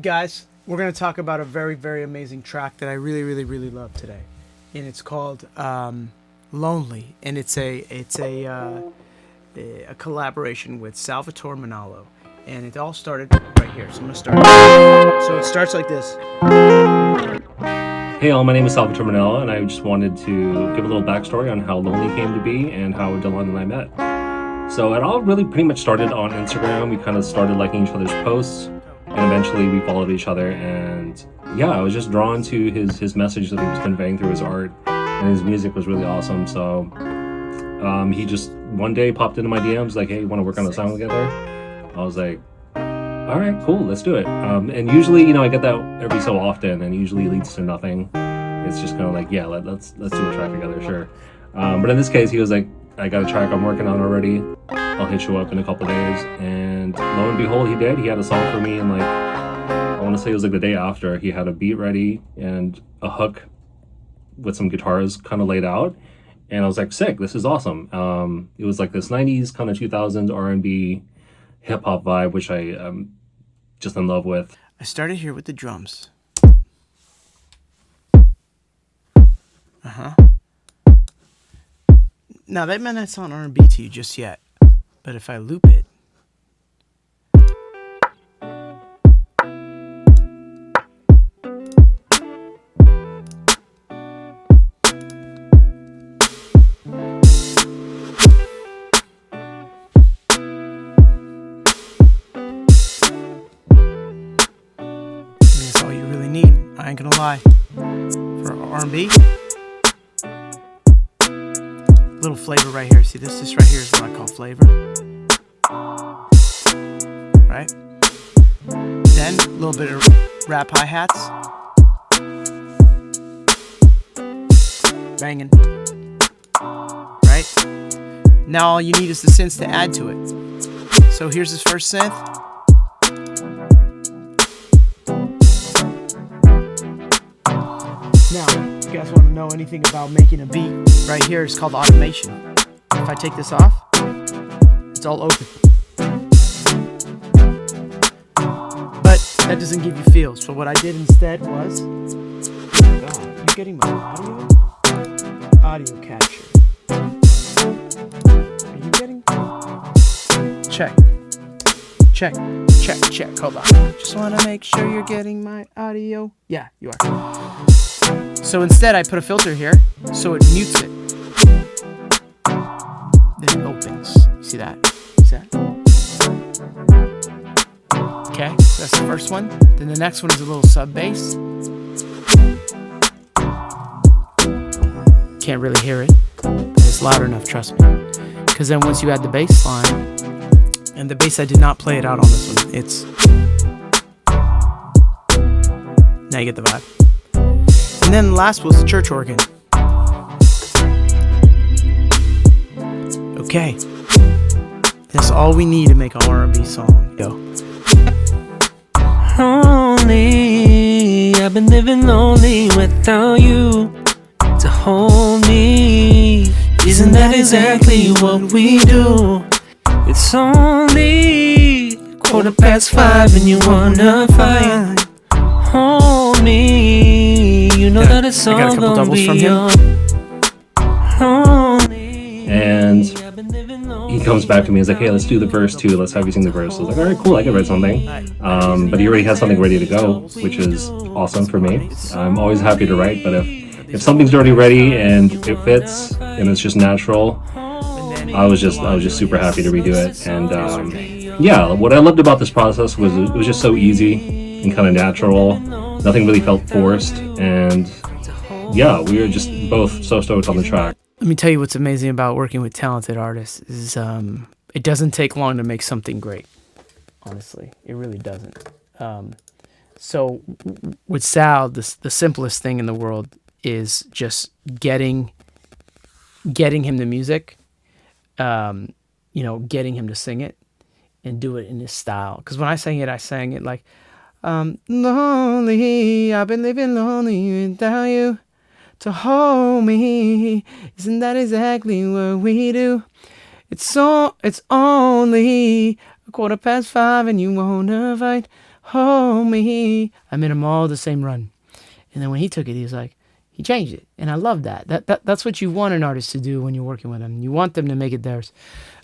Guys, we're going to talk about a very, very amazing track that I really, really, really love today, and it's called "Lonely," and it's a collaboration with Salvatore Manalo, and it all started right here. So I'm going to start. So it starts like this. Hey all, my name is Salvatore Manalo, and I just wanted to give a little backstory on how Lonely came to be and how Dilan and I met. So it all really pretty much started on Instagram. We kind of started liking each other's posts, and eventually we followed each other. And yeah, I was just drawn to his message that he was conveying through his art, and his music was really awesome. So he just one day popped into my DMs like, "Hey, you want to work on a song together?" I was like, all right, cool, let's do it. And usually, I get that every so often, and usually leads to nothing. It's just kind of like, yeah, let's do a track together, sure. But in this case, he was like, I got a track I'm working on already. I'll hit you up in a couple days. And lo and behold, he did. He had a song for me, and like, I want to say it was like the day after. He had a beat ready and a hook with some guitars kind of laid out. And I was like, sick, this is awesome. It was like this 90s kind of 2000s R&B hip hop vibe, which I just in love with. I started here with the drums. Now that might not sound R&B to you just yet, but if I loop it, that's all you really need. I ain't gonna lie. For R&B, little flavor right here. See this right here is what I call flavor. Right? Then a little bit of rap hi-hats. Banging. Right? Now all you need is the synths to add to it. So here's his first synth. Now, if you guys want to know anything about making a beat, right here it's called automation. If I take this off, it's all open. But that doesn't give you feels. So what I did instead was, oh God, you getting my audio capture? Are you getting? Check. Hold on. Just want to make sure you're getting my audio. Yeah, you are. So instead, I put a filter here, so it mutes it. Then it opens. You see that? Okay, so that's the first one. Then the next one is a little sub bass. Can't really hear it, but it's loud enough, trust me. Because then once you add the bass line, and the bass I did not play it out on this one. It's now you get the vibe. And then the last was the church organ. Okay, that's all we need to make an R&B song. Yo. Lonely, I've been living lonely without you to hold me. Isn't that exactly what we do? It's only 5:15 and you wanna fight. Hold me, you know that it's all I got a couple gonna doubles be from him. lonely. And he comes back to me, he's like, hey, let's do the verse too, let's have you sing the verse. I was like, all right, cool, I can write something. But he already has something ready to go, which is awesome for me. I'm always happy to write, but if something's already ready and it fits and it's just natural, I was just super happy to redo it. And yeah, what I loved about this process was it was just so easy and kind of natural. Nothing really felt forced, and yeah, we were just both so stoked on the track. Let me tell you what's amazing about working with talented artists is it doesn't take long to make something great. Honestly, it really doesn't. So with Sal, the simplest thing in the world is just getting him the music, getting him to sing it and do it in his style. Because when I sang it like, lonely, I've been living lonely without you to hold me. Isn't that exactly what we do? It's only 5:15 and you wanna fight. hold me. I made them all the same run. And then when he took it, he was like, he changed it. And I love that. That's what you want an artist to do when you're working with them. You want them to make it theirs.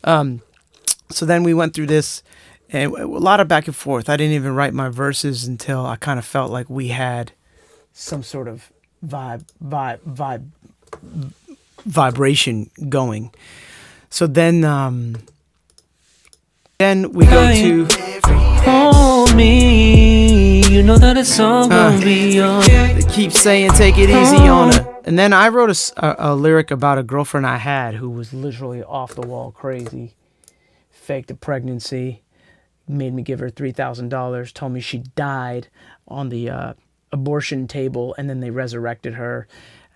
So then we went through this, and a lot of back and forth. I didn't even write my verses until I kind of felt like we had some sort of vibration going. So then we go to hold me. You know that it's all gonna be yours. They keep saying take it easy on her. And then I wrote a lyric about a girlfriend I had who was literally off the wall crazy, faked a pregnancy, made me give her $3,000, told me she died on the abortion table, and then they resurrected her.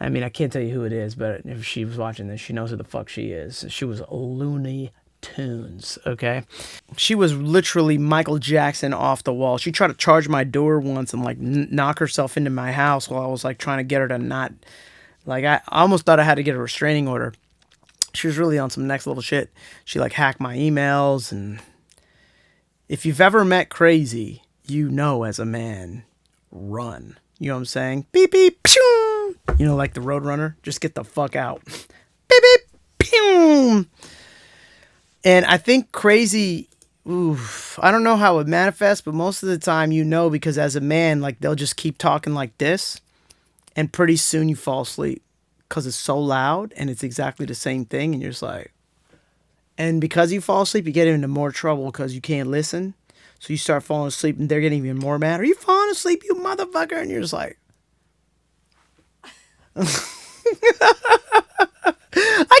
I mean, I can't tell you who it is, but if she was watching this, she knows who the fuck she is. She was Looney Tunes, okay? She was literally Michael Jackson off the wall. She tried to charge my door once and like knock herself into my house while I was like trying to get her to not, like, I almost thought I had to get a restraining order. She was really on some next level shit. She like hacked my emails, and if you've ever met crazy, you know as a man, run. You know what I'm saying? Beep, beep, pew! You know, like the Roadrunner? Just get the fuck out. Beep, beep, pew! And I think crazy, I don't know how it manifests, but most of the time you know, because as a man, like they'll just keep talking like this, and pretty soon you fall asleep because it's so loud and it's exactly the same thing, and you're just like, and because you fall asleep, you get into more trouble because you can't listen. So you start falling asleep, and they're getting even more mad. Are you falling asleep, you motherfucker? And you're just like, I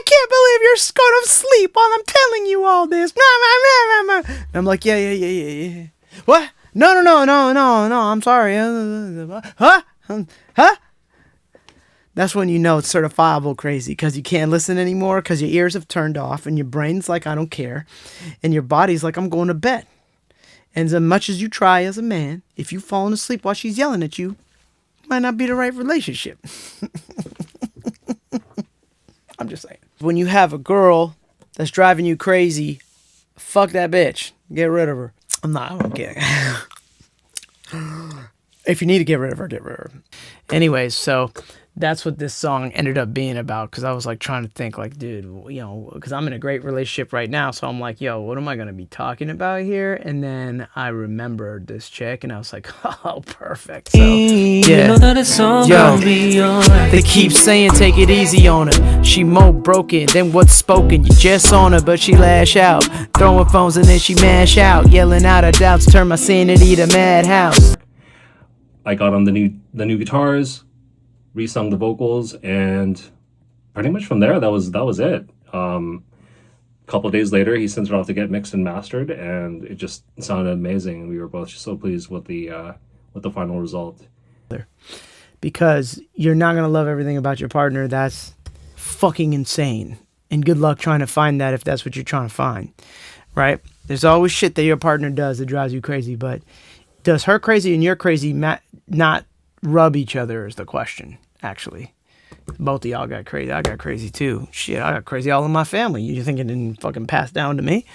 can't believe you're going to sleep while I'm telling you all this. And I'm like, yeah. What? No. I'm sorry. Huh? That's when you know it's certifiable crazy, because you can't listen anymore because your ears have turned off and your brain's like, I don't care. And your body's like, I'm going to bed. And as much as you try as a man, if you've fallen asleep while she's yelling at you, it might not be the right relationship. I'm just saying. When you have a girl that's driving you crazy, fuck that bitch. Get rid of her. I'm kidding. If you need to get rid of her, get rid of her. Anyways, so that's what this song ended up being about, because I was like trying to think like, dude, you know, because I'm in a great relationship right now, so I'm like, yo, what am I going to be talking about here? And then I remembered this chick, and I was like, oh, perfect. So, yeah. Yo, they keep saying take it easy on her. She more broken than what's spoken. You just on her, but she lash out. Throwing phones and then she mash out. Yelling out her doubts, turn my sanity to madhouse. I got on the new guitars, resung the vocals, and pretty much from there that was it. A couple of days later, he sent it off to get mixed and mastered, and it just sounded amazing. We were both so pleased with the final result. Because you're not gonna love everything about your partner. That's fucking insane. And good luck trying to find that if that's what you're trying to find, right? There's always shit that your partner does that drives you crazy, but does her crazy and your crazy not rub each other is the question, actually. Both of y'all got crazy. I got crazy too. Shit, I got crazy all in my family. You think it didn't fucking pass down to me?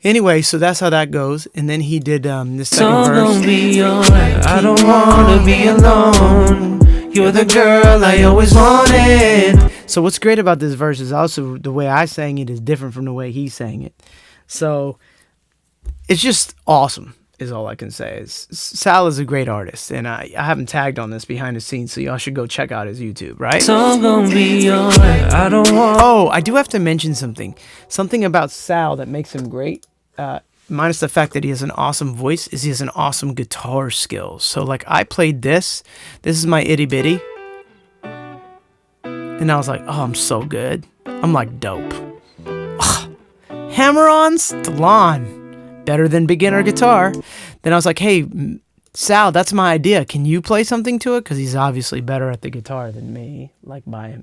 Anyway, so that's how that goes. And then he did this second verse. Be alright. I don't wanna be alone. You're the girl I always wanted. So what's great about this verse is also the way I sang it is different from the way he sang it. So it's just awesome, is all I can say. Sal is a great artist, and I haven't tagged on this behind the scenes, so y'all should go check out his YouTube, right? So gonna be alright. I don't want. Oh, I do have to mention something about Sal that makes him great. Minus the fact that he has an awesome voice, is he has an awesome guitar skills. So like I played this is my itty bitty, and I was like, oh, I'm so good. I'm like dope. Ugh. Hammer-ons, Dilan, better than beginner guitar. Then I was like, hey, Sal, that's my idea. Can you play something to it? Because he's obviously better at the guitar than me, like by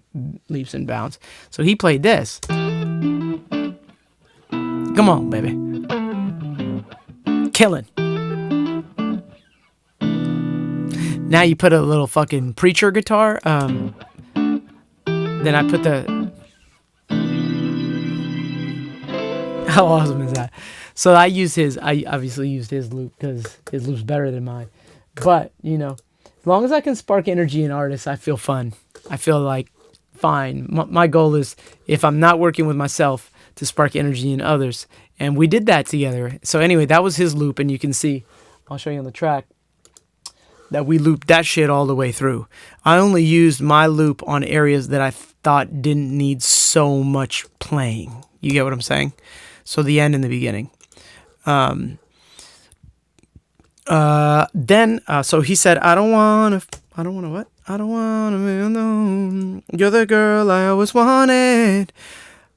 leaps and bounds. So he played this. Come on, baby. Killing. Now you put a little fucking preacher guitar. Then I put the... How awesome is that? So I obviously used his loop because his loop's better than mine. But, as long as I can spark energy in artists, I feel fun. I feel like fine. My goal is, if I'm not working with myself, to spark energy in others. And we did that together. So anyway, that was his loop. And you can see, I'll show you on the track, that we looped that shit all the way through. I only used my loop on areas that I thought didn't need so much playing. You get what I'm saying? So the end and the beginning. So he said, I don't want to what? I don't want to be alone. You're the girl I always wanted.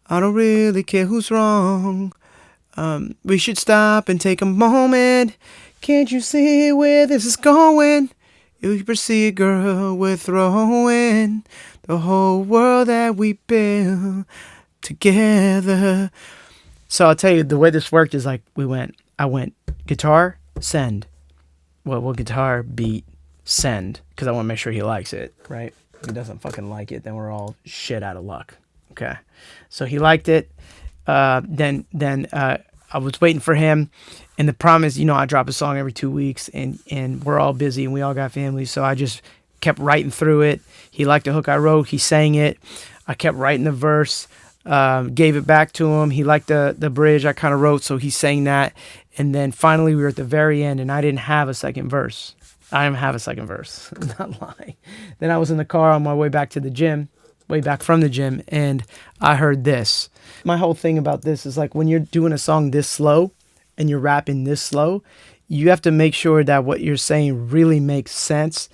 I don't really care who's wrong. We should stop and take a moment. Can't you see where this is going? You proceed, girl, we're throwing the whole world that we built together. So I'll tell you, the way this worked is like I went guitar, send. Well, guitar, beat, send, because I want to make sure he likes it, right? If he doesn't fucking like it, then we're all shit out of luck. Okay. So he liked it. Then I was waiting for him. And the problem is, I drop a song every 2 weeks and we're all busy and we all got families. So I just kept writing through it. He liked the hook I wrote. He sang it. I kept writing the verse, gave it back to him. He liked the bridge I kind of wrote. So he sang that. And then finally we were at the very end and I didn't have a second verse. I didn't have a second verse. I'm not lying. Then I was in the car on my way back to the gym, way back from the gym, and I heard this. My whole thing about this is like, when you're doing a song this slow and you're rapping this slow, you have to make sure that what you're saying really makes sense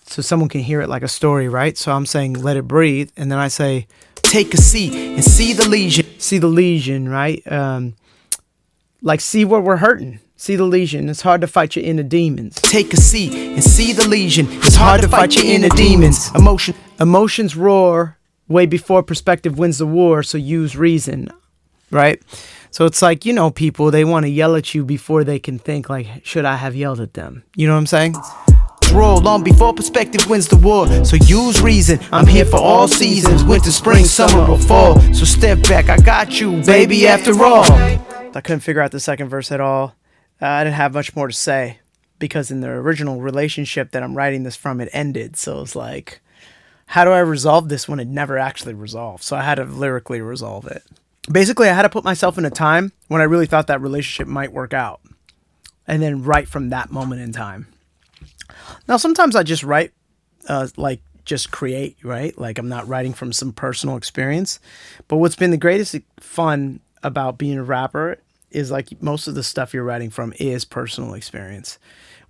so someone can hear it like a story, right? So I'm saying, let it breathe. And then I say, take a seat and see the lesion. See the lesion, right? Like, see where we're hurting. See the lesion. It's hard to fight your inner demons. Take a seat and see the lesion. It's hard to fight your inner demons. Emotions roar way before perspective wins the war, so use reason, right? So it's like, people, they want to yell at you before they can think, like, should I have yelled at them? You know what I'm saying? Roll long before perspective wins the war, so use reason. I'm here for all seasons, winter, spring, summer, or fall. So step back, I got you, baby, after all. I couldn't figure out the second verse at all. I didn't have much more to say because in the original relationship that I'm writing this from, it ended. So it's like, how do I resolve this when it never actually resolved? So I had to lyrically resolve it. Basically, I had to put myself in a time when I really thought that relationship might work out, and then write from that moment in time. Now, sometimes I just write, just create, right? Like, I'm not writing from some personal experience. But what's been the greatest fun about being a rapper is, like, most of the stuff you're writing from is personal experience.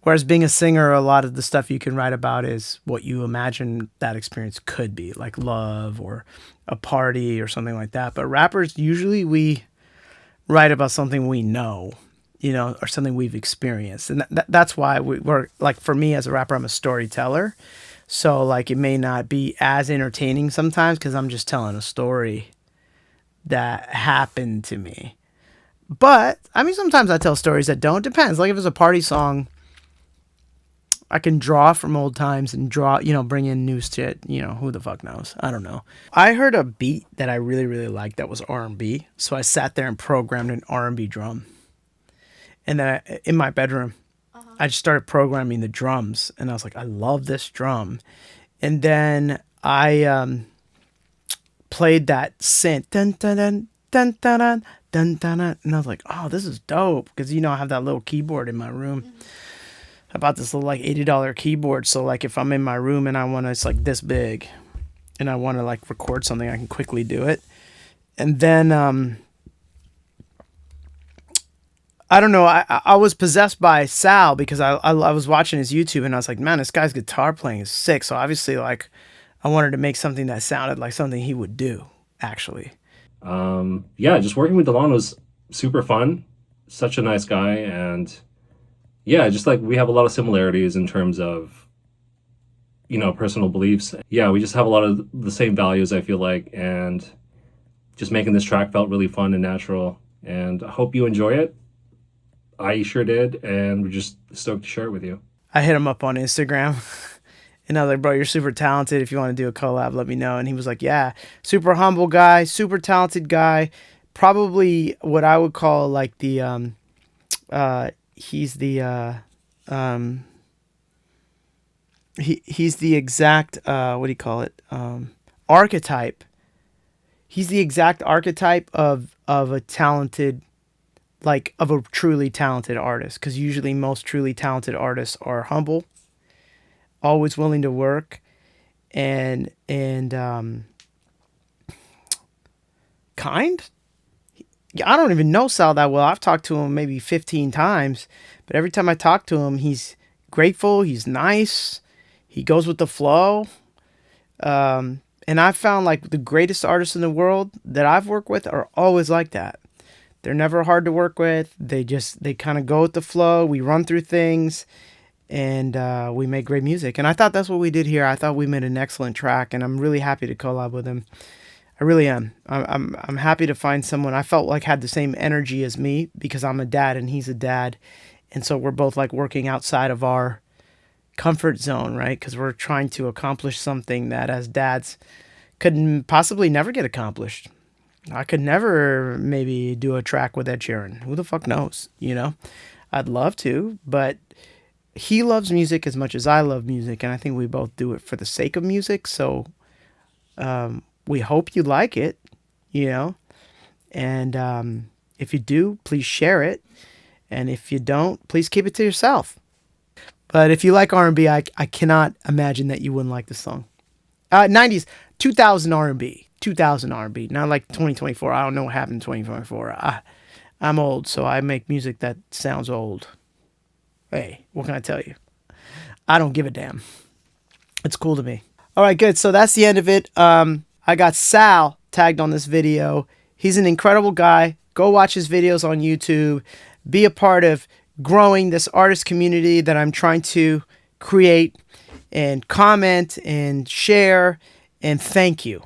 Whereas being a singer, a lot of the stuff you can write about is what you imagine that experience could be, like love or a party or something like that. But rappers, usually we write about something we know, or something we've experienced. And that's why we're, like, for me as a rapper, I'm a storyteller. So, like, it may not be as entertaining sometimes because I'm just telling a story that happened to me. But, I mean, sometimes I tell stories that don't. Depends. Like, if it's a party song, I can draw from old times and bring in new shit. Who the fuck knows? I don't know. I heard a beat that I really, really liked that was R&B. So I sat there and programmed an R&B drum. And then in my bedroom, I just started programming the drums. And I was like, I love this drum. And then I played that synth. Dun, dun, dun, dun, dun, dun. Dun, dun, dun. And I was like, oh, this is dope. Because, I have that little keyboard in my room. Mm-hmm. I bought this little, like, $80 keyboard. So, like, if I'm in my room and it's, like, this big. And I want to, like, record something, I can quickly do it. And then, I don't know. I was possessed by Sal because I was watching his YouTube. And I was like, man, this guy's guitar playing is sick. So, obviously, like, I wanted to make something that sounded like something he would do, actually. Just working with Dilan was super fun. Such a nice guy. And yeah, just like we have a lot of similarities in terms of, personal beliefs. Yeah, we just have a lot of the same values, I feel like. And just making this track felt really fun and natural. And I hope you enjoy it. I sure did. And we're just stoked to share it with you. I hit him up on Instagram. And I was like, bro, you're super talented. If you want to do a collab, let me know. And he was like, yeah, super humble guy, super talented guy, probably what I would call like the he's the he's the exact what do you call it, archetype. He's the exact archetype of a talented, like of a truly talented artist, because usually most truly talented artists are humble, always willing to work, and kind. I don't even know Sal that well. I've talked to him maybe 15 times, but every time I talk to him, he's grateful, he's nice, he goes with the flow. And I've found like the greatest artists in the world that I've worked with are always like that. They're never hard to work with. They kind of go with the flow. We run through things, and we make great music. And I thought that's what we did here. I thought we made an excellent track, and I'm really happy to collab with him. I really am. I'm happy to find someone I felt like had the same energy as me, because I'm a dad and he's a dad, and so we're both like working outside of our comfort zone, right? Because we're trying to accomplish something that as dads could possibly never get accomplished. I could never maybe do a track with Ed Sheeran. Who the fuck knows? You know, I'd love to, but he loves music as much as I love music, and I think we both do it for the sake of music. So we hope you like it, you know, and if you do, please share it, and if you don't, please keep it to yourself. But if you like R&B, I cannot imagine that you wouldn't like the song. 90s, 2000 R&B, 2000 R&B, not like 2024. I don't know what happened in 2024. I'm old, so I make music that sounds old. Hey, what can I tell you? I don't give a damn. It's cool to me. All right, good. So that's the end of it. I got Sal tagged on this video. He's an incredible guy. Go watch his videos on YouTube. Be a part of growing this artist community that I'm trying to create, and comment and share, and thank you.